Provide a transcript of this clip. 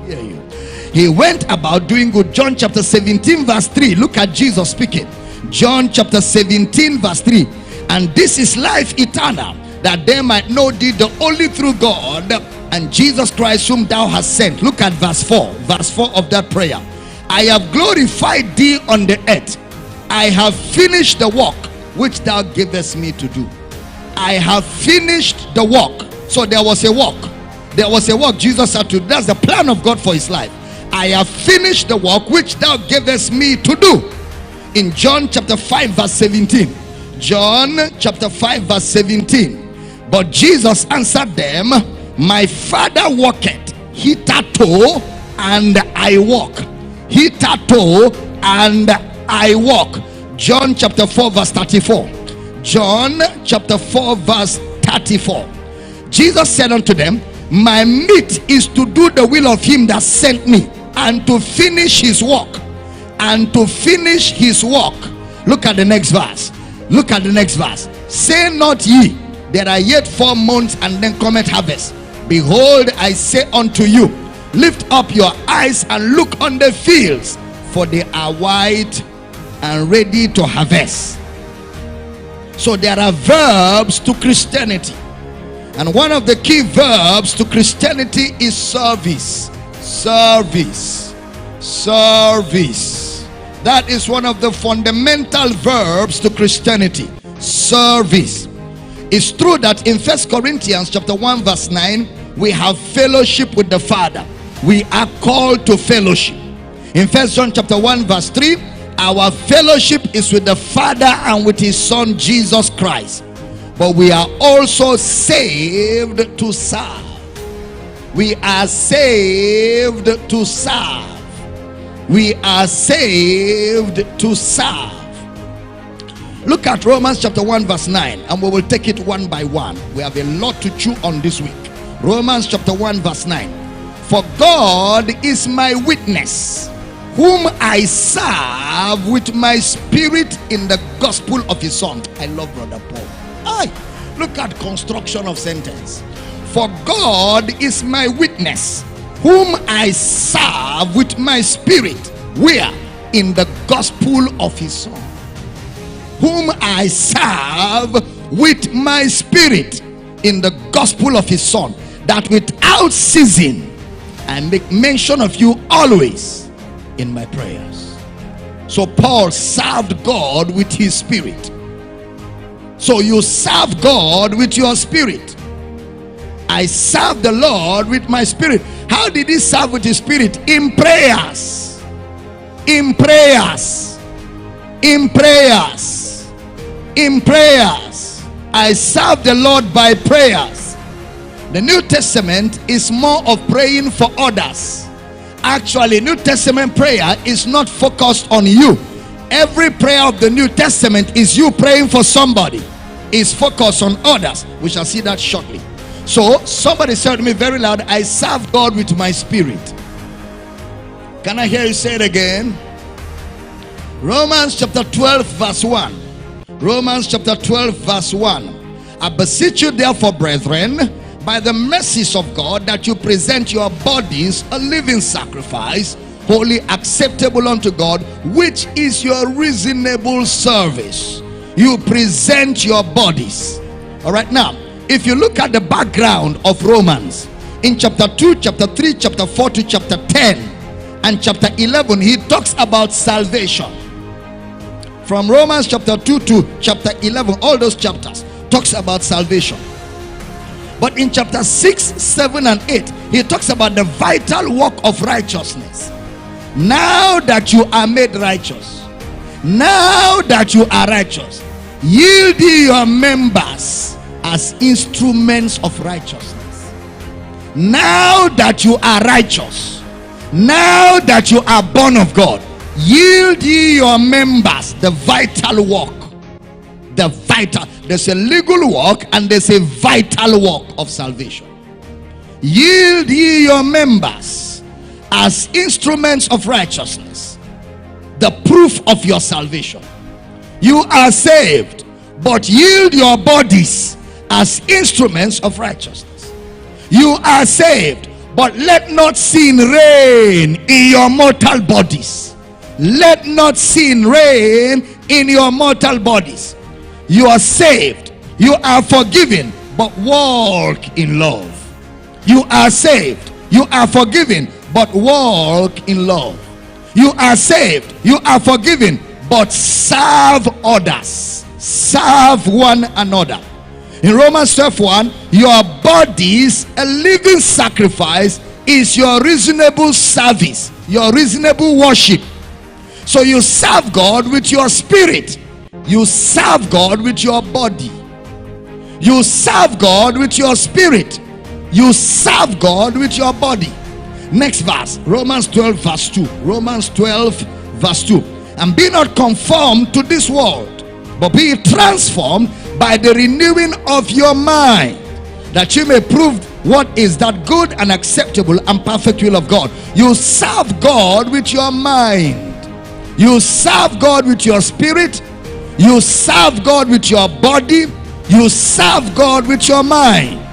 hear you. He went about doing good. John chapter 17 verse 3. Look at Jesus speaking. John chapter 17 verse 3. And this is life eternal, that they might know thee, the only true God, and Jesus Christ whom thou hast sent. Look at verse 4. Verse 4 of that prayer. I have glorified thee on the earth. I have finished the work which thou gavest me to do. I have finished the work. So there was a work. There was a work Jesus had to do. That's the plan of God for his life. I have finished the work which thou gavest me to do. In John chapter 5 verse 17. John chapter 5 verse 17. But Jesus answered them, my Father worketh hitherto, and I walk. Hitherto, and I walk. John chapter 4 verse 34. John chapter 4 verse 34. Jesus said unto them, my meat is to do the will of him that sent me, and to finish his work. And to finish his work. Look at the next verse. Look at the next verse. Say not ye, there are yet 4 months, and then cometh harvest. Behold, I say unto you, lift up your eyes and look on the fields, for they are white and ready to harvest. So there are verbs to Christianity, and one of the key verbs to Christianity is service. Service. Service. That is one of the fundamental verbs to Christianity. Service. It's true that in 1 Corinthians chapter 1 verse 9, we have fellowship with the Father. We are called to fellowship. In 1 John chapter 1 verse 3, our fellowship is with the Father and with his Son Jesus Christ. But we are also saved to serve. We are saved to serve. We are saved to serve. Look at Romans chapter 1 verse 9, and we will take it one by one. We have a lot to chew on this week. Romans chapter 1 verse 9. For God is my witness, whom I serve with my spirit in the gospel of his Son. I love Brother Paul. Look at construction of sentence. For God is my witness, whom I serve with my spirit. Where? In the gospel of his Son. Whom I serve with my spirit in the gospel of his Son, that without ceasing I make mention of you always in my prayers. So Paul served God with his spirit. So you serve God with your spirit. I serve the Lord with my spirit. How did he serve with his spirit? In prayers. In prayers. In prayers. In prayers. I serve the Lord by prayers. The New Testament is more of praying for others. Actually, New Testament prayer is not focused on you. Every prayer of the New Testament is you praying for somebody. It's focused on others. We shall see that shortly. So somebody said to me very loud, I serve God with my spirit. Can I hear you say it again? Romans chapter 12 verse 1. Romans chapter 12 verse 1. I beseech you therefore, brethren, by the mercies of God, that you present your bodies a living sacrifice, wholly acceptable unto God, which is your reasonable service. You present your bodies. All right, now if you look at the background of Romans, in chapter 2, chapter 3, chapter 4 to chapter 10 and chapter 11, he talks about salvation. From Romans chapter 2 to chapter 11, all those chapters talks about salvation. But in chapter 6, 7 and 8, he talks about the vital work of righteousness. Now that you are made righteous, now that you are righteous, yield ye your members as instruments of righteousness. Now that you are righteous, now that you are born of God, yield ye your members, the vital work. The vital, there's a legal work and there's a vital work of salvation. Yield ye your members as instruments of righteousness, the proof of your salvation. You are saved, but yield your bodies as instruments of righteousness. You are saved, But let not sin reign in your mortal bodies. Let not sin reign in your mortal bodies. You are saved, you are forgiven, but walk in love. You are saved, you are forgiven, but walk in love. You are saved, you are forgiven, but serve others. Serve one another. In Romans 12:1, your bodies, a living sacrifice, is your reasonable service, your reasonable worship. So you serve God with your spirit. You serve God with your body. You serve God with your spirit. You serve God with your body. Next verse, Romans 12 verse 2. Romans 12 verse 2. And be not conformed to this world, but be transformed by the renewing of your mind, that you may prove what is that good and acceptable and perfect will of God. You serve God with your mind. You serve God with your spirit. You serve God with your body. You serve God with your mind.